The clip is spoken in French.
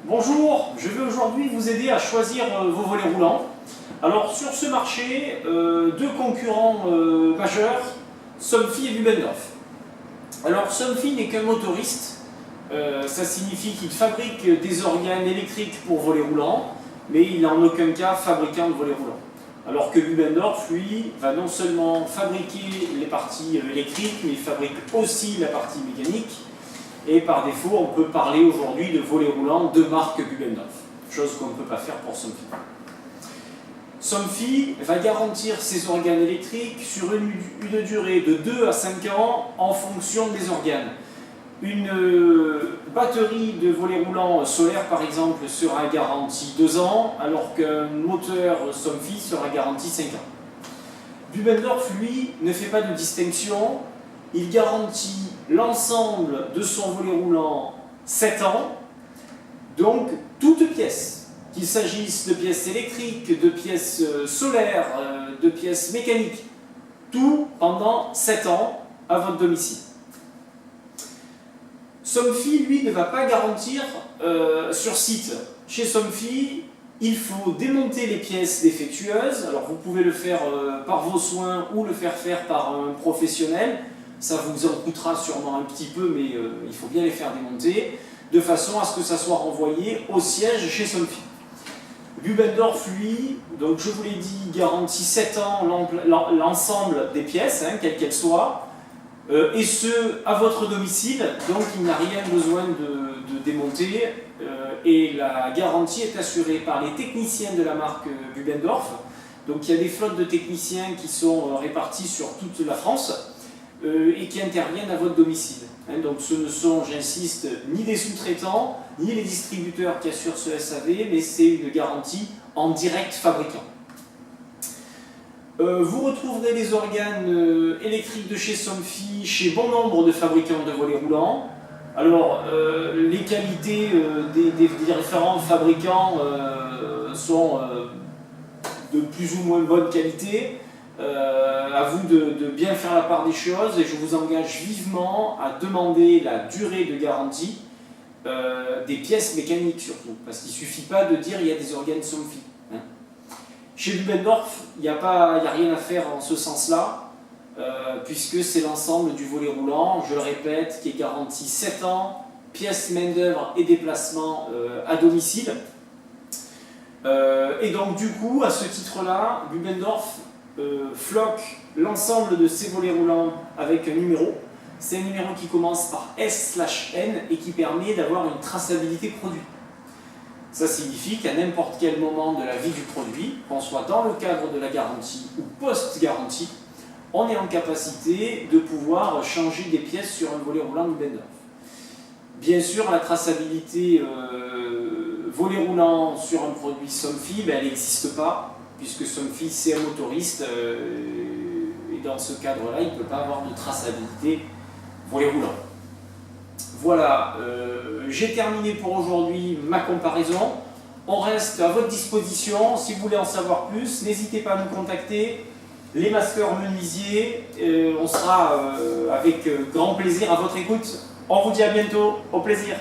Bonjour, je vais aujourd'hui vous aider à choisir vos volets roulants. Alors sur ce marché, deux concurrents majeurs, Somfy et Bubendorf. Alors Somfy n'est qu'un motoriste, ça signifie qu'il fabrique des organes électriques pour volets roulants, mais il n'est en aucun cas fabricant de volets roulants. Alors que Bubendorf, lui, va non seulement fabriquer les parties électriques, mais il fabrique aussi la partie mécanique. Et par défaut, on peut parler aujourd'hui de volets roulants de marque Bubendorf, chose qu'on ne peut pas faire pour Somfy. Somfy va garantir ses organes électriques sur une durée de 2 à 5 ans en fonction des organes. Une batterie de volets roulants solaires, par exemple, sera garantie 2 ans, alors qu'un moteur Somfy sera garanti 5 ans. Bubendorf, lui, ne fait pas de distinction. Il garantit l'ensemble de son volet roulant 7 ans, donc toute pièce, qu'il s'agisse de pièces électriques, de pièces solaires, de pièces mécaniques, tout pendant 7 ans à votre domicile. Somfy, lui, ne va pas garantir sur site. Chez Somfy, il faut démonter les pièces défectueuses. Alors vous pouvez le faire par vos soins ou le faire par un professionnel. Ça vous en coûtera sûrement un petit peu, mais il faut bien les faire démonter, de façon à ce que ça soit renvoyé au siège chez Somfy. Bubendorf, lui, donc je vous l'ai dit, garantit 7 ans l'ensemble des pièces, quelles qu'elles soient, et ce, à votre domicile, donc il n'y a rien besoin de démonter, et la garantie est assurée par les techniciens de la marque Bubendorf. Donc il y a des flottes de techniciens qui sont répartis sur toute la France, et qui interviennent à votre domicile. Donc ce ne sont, j'insiste, ni des sous-traitants, ni les distributeurs qui assurent ce SAV, mais c'est une garantie en direct fabricant. Vous retrouverez les organes électriques de chez Somfy chez bon nombre de fabricants de volets roulants. Alors, les qualités des différents fabricants sont de plus ou moins bonne qualité. À vous de bien faire la part des choses, et je vous engage vivement à demander la durée de garantie des pièces mécaniques surtout, parce qu'il ne suffit pas de dire il y a des organes Somfy. Chez Bubendorf, il n'y a rien à faire en ce sens-là, puisque c'est l'ensemble du volet roulant, je le répète, qui est garanti 7 ans, pièces, main-d'œuvre et déplacement à domicile. Et donc du coup, à ce titre-là, Bubendorf floque l'ensemble de ces volets roulants avec un numéro. C'est un numéro qui commence par S/N et qui permet d'avoir une traçabilité produit. Ça signifie qu'à n'importe quel moment de la vie du produit, qu'on soit dans le cadre de la garantie ou post-garantie, on est en capacité de pouvoir changer des pièces sur un volet roulant Bubendorf. Bien sûr, la traçabilité volet roulant sur un produit Somfy, elle n'existe pas, puisque Somfy c'est un motoriste, et dans ce cadre-là, il ne peut pas avoir de traçabilité volet roulant. Voilà, j'ai terminé pour aujourd'hui ma comparaison. On reste à votre disposition. Si vous voulez en savoir plus, n'hésitez pas à nous contacter. Les maskeurs menuisiers, on sera avec grand plaisir à votre écoute. On vous dit à bientôt, au plaisir.